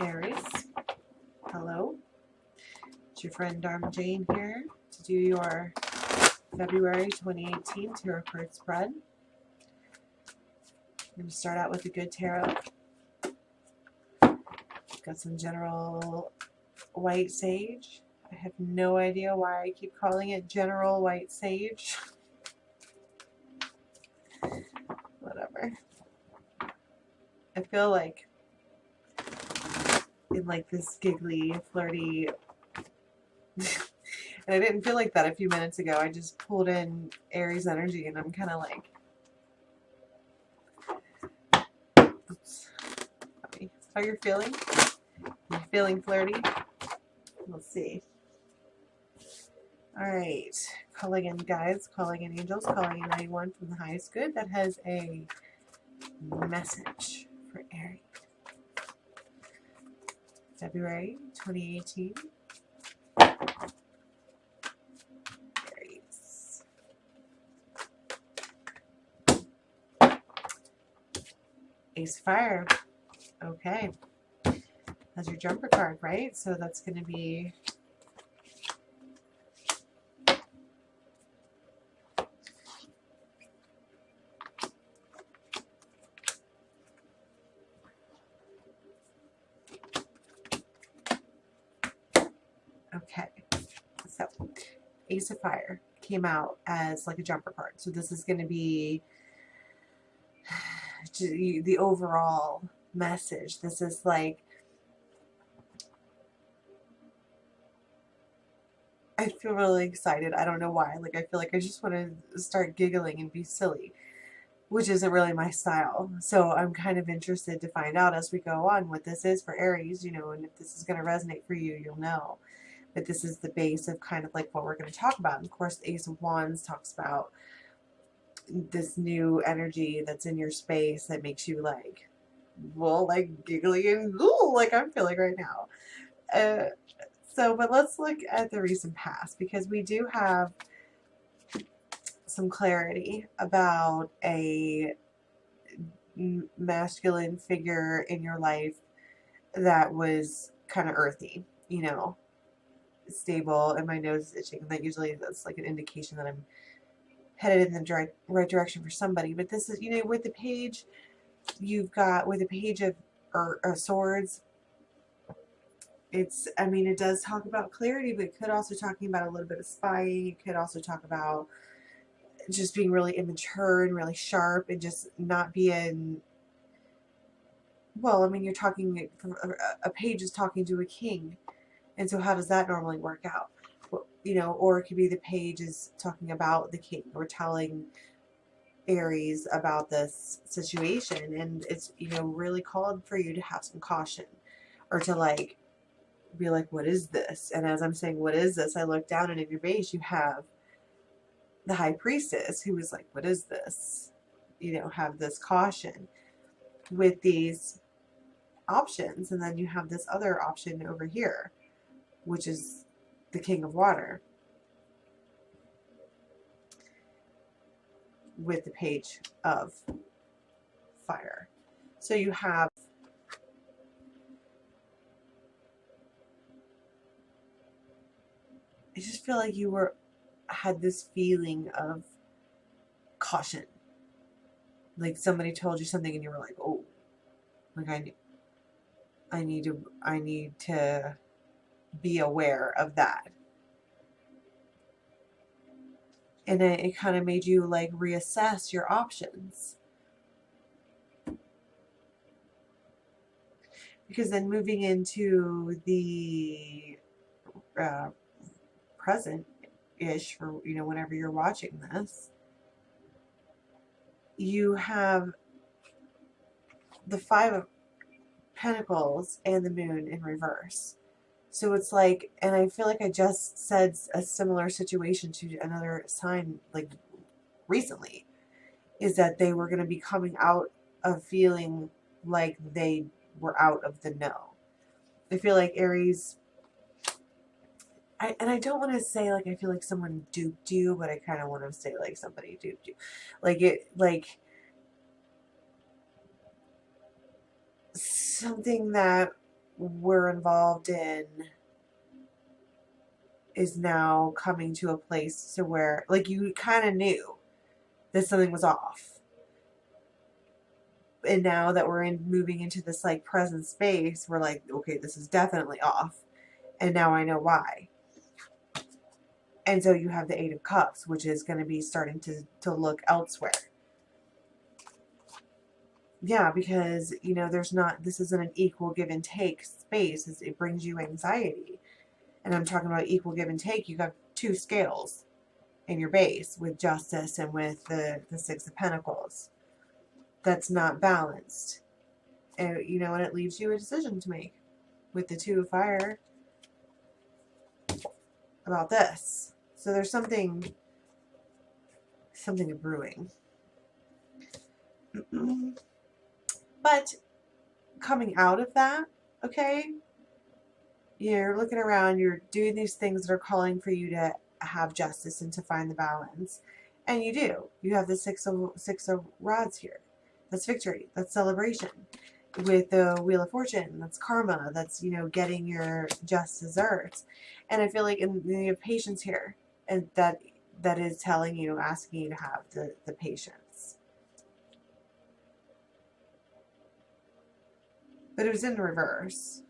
Aries, hello. It's your friend Dharma Jane here to do your February 2018 tarot card spread. I'm going to start out with the good tarot. Got some general white sage. I have no idea why I keep calling it general white sage. Whatever. I feel like in like this giggly, flirty and I didn't feel like that a few minutes ago. I just pulled in Aries energy and I'm kind of like, oops, funny. How you're feeling? You're feeling flirty? We'll see. All right, calling in guides, calling in angels, calling in anyone from the highest good that has a message for Aries. February 2018. Aries. Ace of Fire. Okay. That's your jumper card, right? So that's going to be okay. So Ace of Fire came out as like a jumper card. So this is going to be the overall message. This is like, I feel really excited. I don't know why. Like, I feel like I just want to start giggling and be silly, which isn't really my style. So I'm kind of interested to find out as we go on what this is for Aries, you know, and if this is going to resonate for you, you'll know. But this is the base of kind of like what we're going to talk about. And of course, the Ace of Wands talks about this new energy that's in your space that makes you like, well, like giggly and ooh, like I'm feeling right now. But let's look at the recent past, because we do have some clarity about a masculine figure in your life that was kind of earthy, you know, stable, and my nose is itching. That usually that's like an indication that I'm headed in the right direction for somebody. But this is, you know, with the page, you've got with the page of swords, it's, I mean, it does talk about clarity, but it could also talking about a little bit of spying. It could also talk about just being really immature and really sharp and just not being, well, I mean, you're talking, a page is talking to a king. And so how does that normally work out? Well, you know, or it could be the page is talking about the king or telling Aries about this situation. And it's, you know, really called for you to have some caution or to like, be like, what is this? And as I'm saying, what is this? I look down and in your base, you have the high priestess who is like, what is this? You know, have this caution with these options. And then you have this other option over here, which is the king of water with the page of fire. So you have I just feel like you had this feeling of caution. Like somebody told you something and you were like, oh, like I need to be aware of that. And it kind of made you like reassess your options. Because then moving into the present-ish, for, you know, whenever you're watching this, you have the Five of Pentacles and the Moon in reverse. So it's like, and I feel like I just said a similar situation to another sign like recently, is that they were going to be coming out of feeling like they were out of the know. I feel like Aries, and I don't want to say like I feel like someone duped you, but I kind of want to say like somebody duped you. Like something that we're involved in is now coming to a place to where, like, you kind of knew that something was off. And now that we're moving into this, like, present space, we're like, okay, this is definitely off. And now I know why. And so you have the Eight of Cups, which is going to be starting to look elsewhere. Yeah, because, you know, this isn't an equal give and take space. It brings you anxiety. And I'm talking about equal give and take. You got two scales in your base with Justice and with the Six of Pentacles. That's not balanced. And, you know, and it leaves you a decision to make with the Two of Fire about this. So there's something brewing. But coming out of that, okay, you're looking around, you're doing these things that are calling for you to have justice and to find the balance. And you do. You have the six of rods here. That's victory. That's celebration. With the Wheel of Fortune, that's karma. That's, you know, getting your just desserts. And I feel like you have patience here. And that is telling you, asking you to have the patience. But it was in reverse.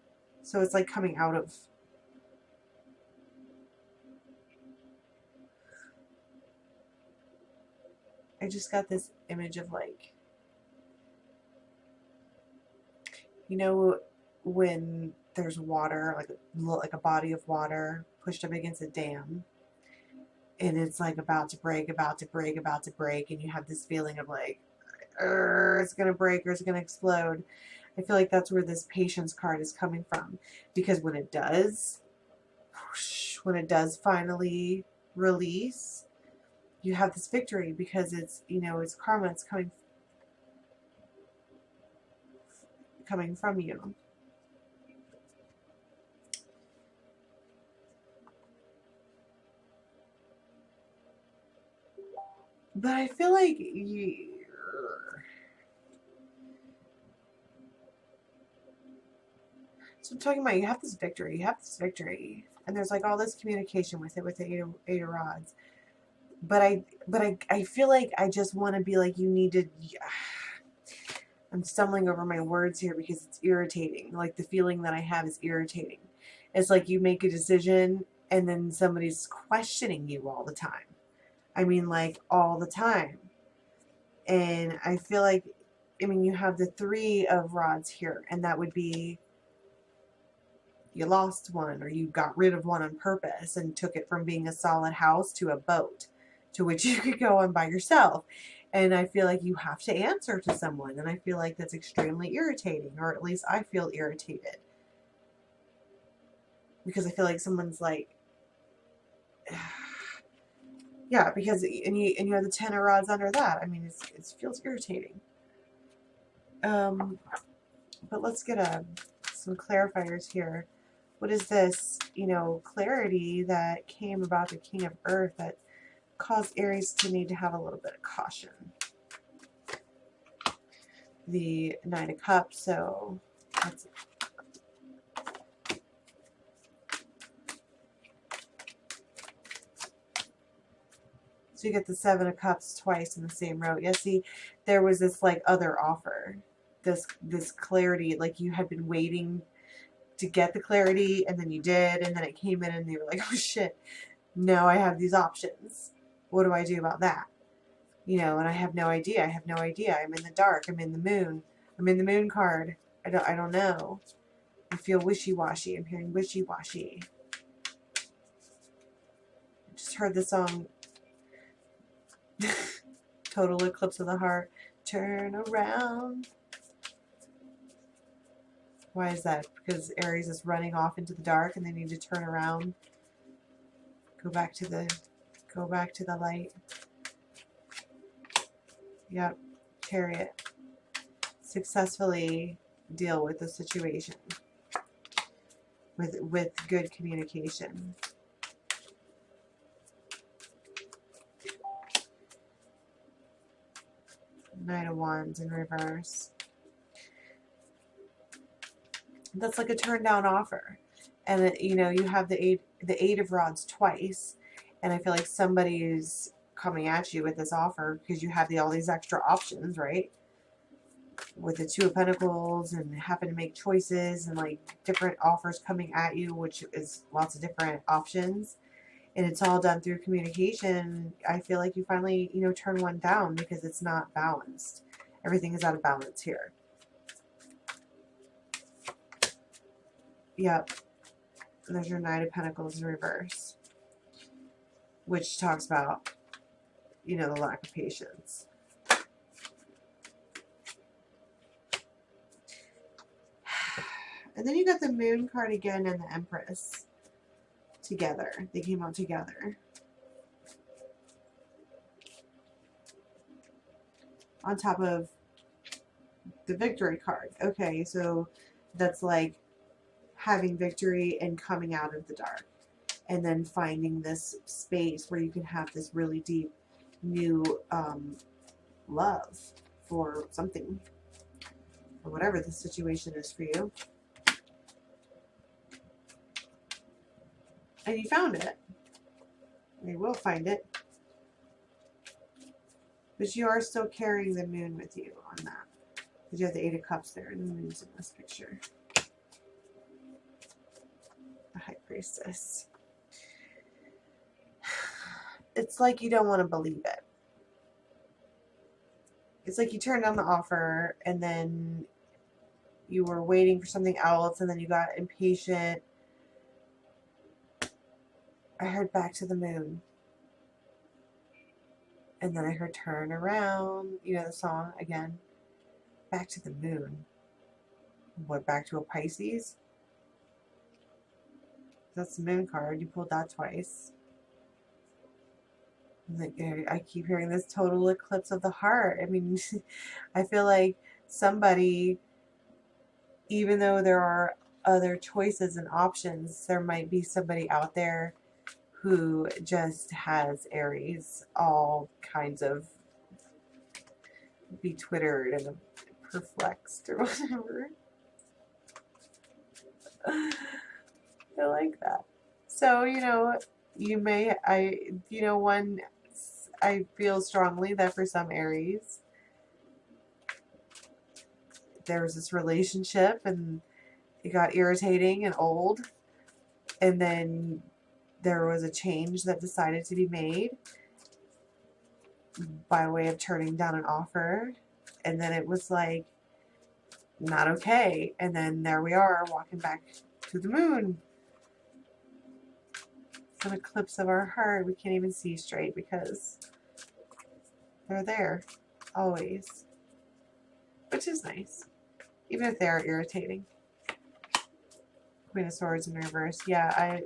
So it's like coming out of. I just got this image of, like, you know, when there's water, like a body of water pushed up against a dam, and it's like about to break, and you have this feeling of like, it's gonna break or it's gonna explode. I feel like that's where this patience card is coming from, because when it does finally release, you have this victory, because it's, you know, it's karma. It's coming from you. But I feel like so I'm talking about, you have this victory, and there's like all this communication with it, with the eight of rods. But I feel like I just want to be like, you need to. I'm stumbling over my words here because it's irritating. Like, the feeling that I have is irritating. It's like you make a decision and then somebody's questioning you all the time. I mean, like, all the time. And I feel like, I mean, you have the Three of Rods here, and that would be, you lost one, or you got rid of one on purpose and took it from being a solid house to a boat to which you could go on by yourself. And I feel like you have to answer to someone, and I feel like that's extremely irritating, or at least I feel irritated, because I feel like someone's like, yeah, because and you have the Ten of Rods under that. I mean, it feels irritating. But let's get some clarifiers here. What is this, you know, clarity that came about the King of Earth that caused Aries to need to have a little bit of caution? The Nine of Cups, so that's, so you get the Seven of Cups twice in the same row. Yeah, see, there was this, like, other offer, this clarity, like you had been waiting to get the clarity, and then you did, and then it came in, and you were like, oh shit, now I have these options. What do I do about that? You know, and I have no idea. I'm in the dark. I'm in the moon. I'm in the moon card. I don't know. I feel wishy-washy. I'm hearing wishy-washy. I just heard the song Total Eclipse of the Heart. Turn around. Why is that? Because Aries is running off into the dark and they need to turn around. Go back to the light. Yep. Chariot. Successfully deal with the situation. With good communication. Knight of Wands in reverse. that's like a turn down offer. And it, you know, you have the eight of rods twice, and I feel like somebody is coming at you with this offer because you have all these extra options, right? With the two of pentacles and having to make choices and like different offers coming at you, which is lots of different options, and it's all done through communication. I feel like you finally, you know, turn one down because it's not balanced. Everything is out of balance here. Yep. And there's your Knight of Pentacles in reverse, which talks about, you know, the lack of patience. And then you got the Moon card again and the Empress together. They came out together. On top of the Victory card. Okay, so that's like having victory and coming out of the dark. And then finding this space where you can have this really deep new love for something. Or whatever the situation is for you. And you found it. You will find it. But you are still carrying the Moon with you on that. Because you have the Eight of Cups there. And the Moon's in this picture. The High Priestess. It's like you don't want to believe it. It's like you turned down the offer and then you were waiting for something else and then you got impatient. I heard back to the moon. And then I heard turn around. You know the song again. Back to the moon. What, back to a Pisces? That's the Moon card. You pulled that twice. Like, I keep hearing this total eclipse of the heart. I mean, I feel like somebody, even though there are other choices and options, there might be somebody out there who just has Aries all kinds of betwittered and perplexed or whatever. I like that. So, you know, I feel strongly that for some Aries, there was this relationship and it got irritating and old, and then there was a change that decided to be made by way of turning down an offer, and then it was like not okay, and then there we are walking back to the moon. It's an eclipse of our heart. We can't even see straight because they're there always, which is nice, even if they are irritating. Queen of Swords in reverse. Yeah,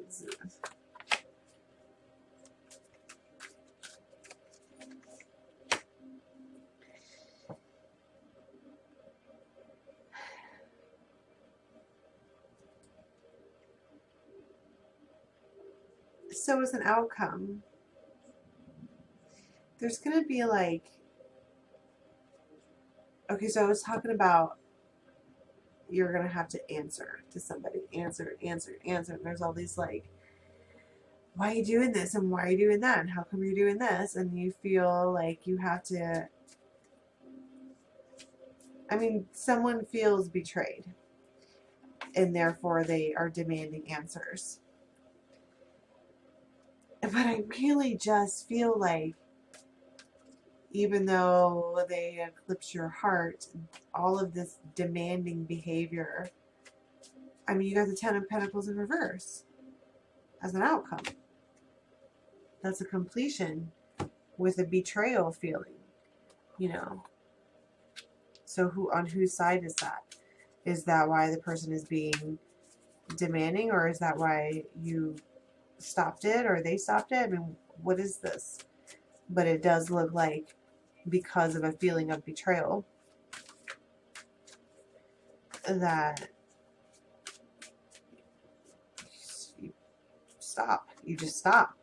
so as an outcome, there's going to be like, okay, so I was talking about you're going to have to answer to somebody. Answer. And there's all these like, why are you doing this? And why are you doing that? And how come you're doing this? And you feel like you have to, I mean, someone feels betrayed. And therefore they are demanding answers. But I really just feel like, even though they eclipse your heart, all of this demanding behavior, I mean, you got the Ten of Pentacles in reverse as an outcome. That's a completion with a betrayal feeling, you know. So on whose side is that? Is that why the person is being demanding, or is that why you stopped it, or they stopped it? I mean, what is this? But it does look like because of a feeling of betrayal that you stop. You just stop.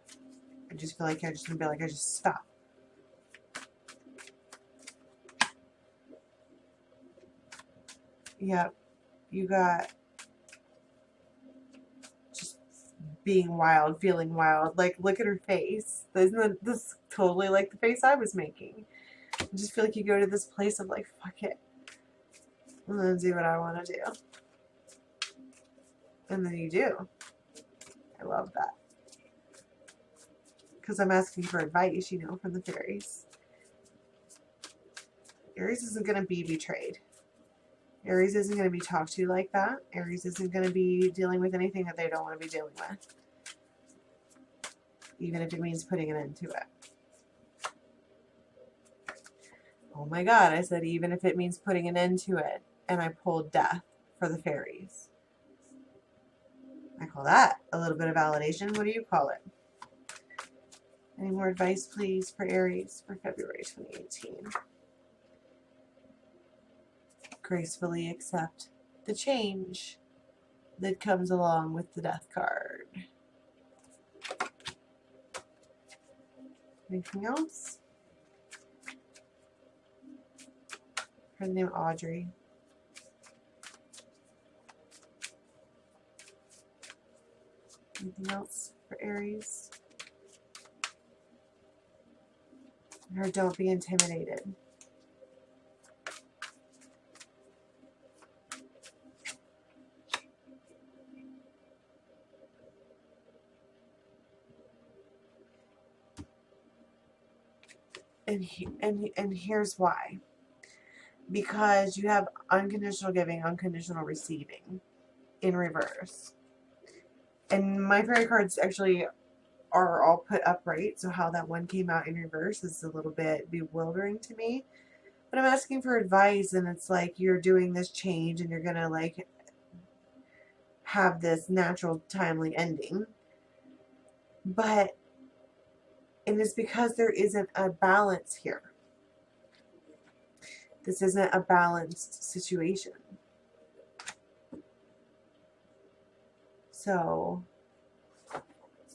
I just feel like I just gonna be like, I just stop. Yep. You got being wild, feeling wild. Like, look at her face. Isn't this totally like the face I was making? I just feel like you go to this place of like, fuck it. I'm going to do what I want to do. And then you do. I love that. Because I'm asking for advice, you know, from the fairies. Aries isn't going to be betrayed. Aries isn't going to be talked to like that. Aries isn't going to be dealing with anything that they don't want to be dealing with. Even if it means putting an end to it. Oh my God, I said even if it means putting an end to it. And I pulled death for the fairies. I call that a little bit of validation. What do you call it? Any more advice, please, for Aries for February 2018? Gracefully accept the change that comes along with the death card. Anything else? Her name Audrey. Anything else for Aries? Her don't be intimidated. And here's why. Because you have unconditional giving, unconditional receiving in reverse. And my fairy cards actually are all put upright, so how that one came out in reverse is a little bit bewildering to me. But I'm asking for advice, and it's like you're doing this change and you're gonna like have this natural timely ending. But and it's because there isn't a balance here. This isn't a balanced situation. So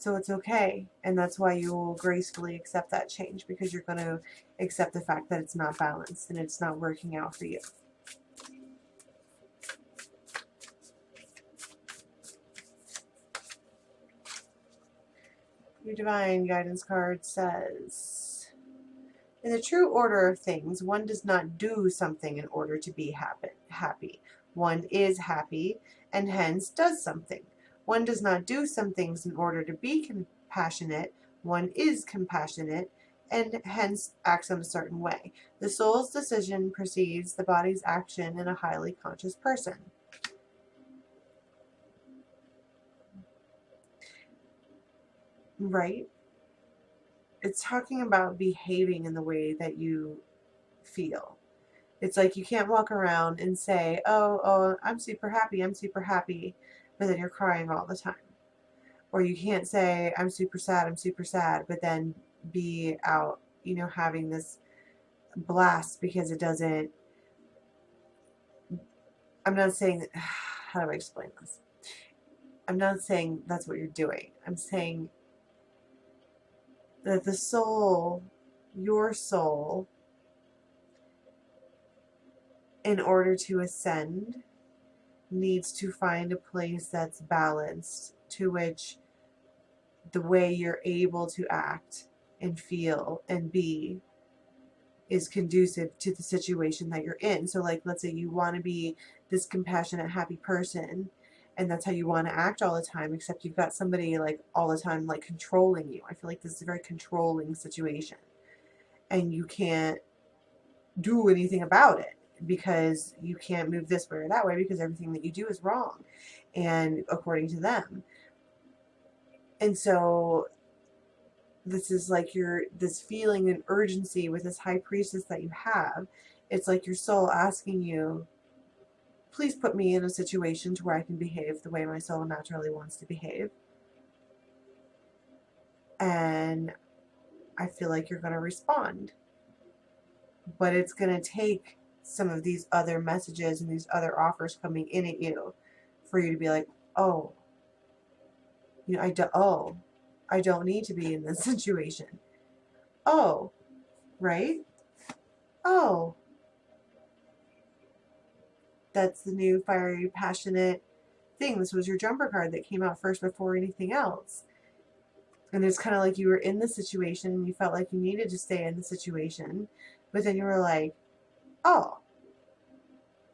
it's okay. And that's why you will gracefully accept that change, because you're going to accept the fact that it's not balanced and it's not working out for you. Your divine guidance card says, in the true order of things, one does not do something in order to be happy. One is happy and hence does something. One does not do some things in order to be compassionate. One is compassionate and hence acts in a certain way. The soul's decision precedes the body's action in a highly conscious person. Right? It's talking about behaving in the way that you feel. It's like you can't walk around and say, oh, I'm super happy, but then you're crying all the time. Or you can't say, I'm super sad, but then be out, you know, having this blast, because it doesn't, I'm not saying, how do I explain this? I'm not saying that's what you're doing. I'm saying that the soul, your soul, in order to ascend, needs to find a place that's balanced, to which the way you're able to act and feel and be is conducive to the situation that you're in. So like, let's say you want to be this compassionate, happy person, and that's how you want to act all the time, except you've got somebody like all the time like controlling you. I feel like this is a very controlling situation, and you can't do anything about it because you can't move this way or that way, because everything that you do is wrong and according to them. And so this is like this feeling and urgency with this high priestess that you have. It's like your soul asking you, please put me in a situation to where I can behave the way my soul naturally wants to behave. And I feel like you're going to respond. But it's going to take some of these other messages and these other offers coming in at you for you to be like, oh, you know, I don't need to be in this situation. Oh, right? Oh, that's the new fiery, passionate thing. This was your jumper card that came out first before anything else. And it's kind of like you were in the situation and you felt like you needed to stay in the situation, but then you were like, oh,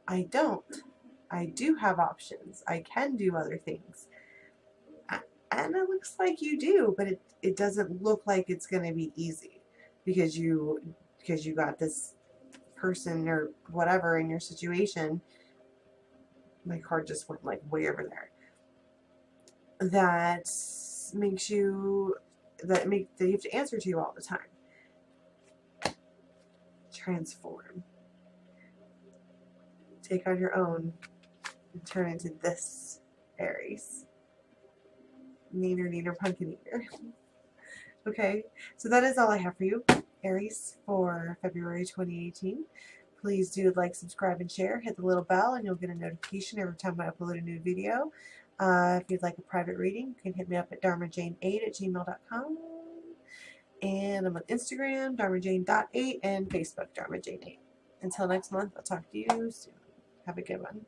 I don't. I do have options. I can do other things. And it looks like you do, but it doesn't look like it's going to be easy because you got this person or whatever in your situation. My card just went like way over there. That makes you that you have to answer to all the time. Transform. Take on your own and turn into this Aries. Neener, pumpkin eater. Okay, so that is all I have for you, Aries, for February 2018. Please do like, subscribe, and share. Hit the little bell, and you'll get a notification every time I upload a new video. If you'd like a private reading, you can hit me up at dharmajane8@gmail.com. And I'm on Instagram, dharmajane.8, and Facebook, dharmajane8. Until next month, I'll talk to you soon. Have a good one.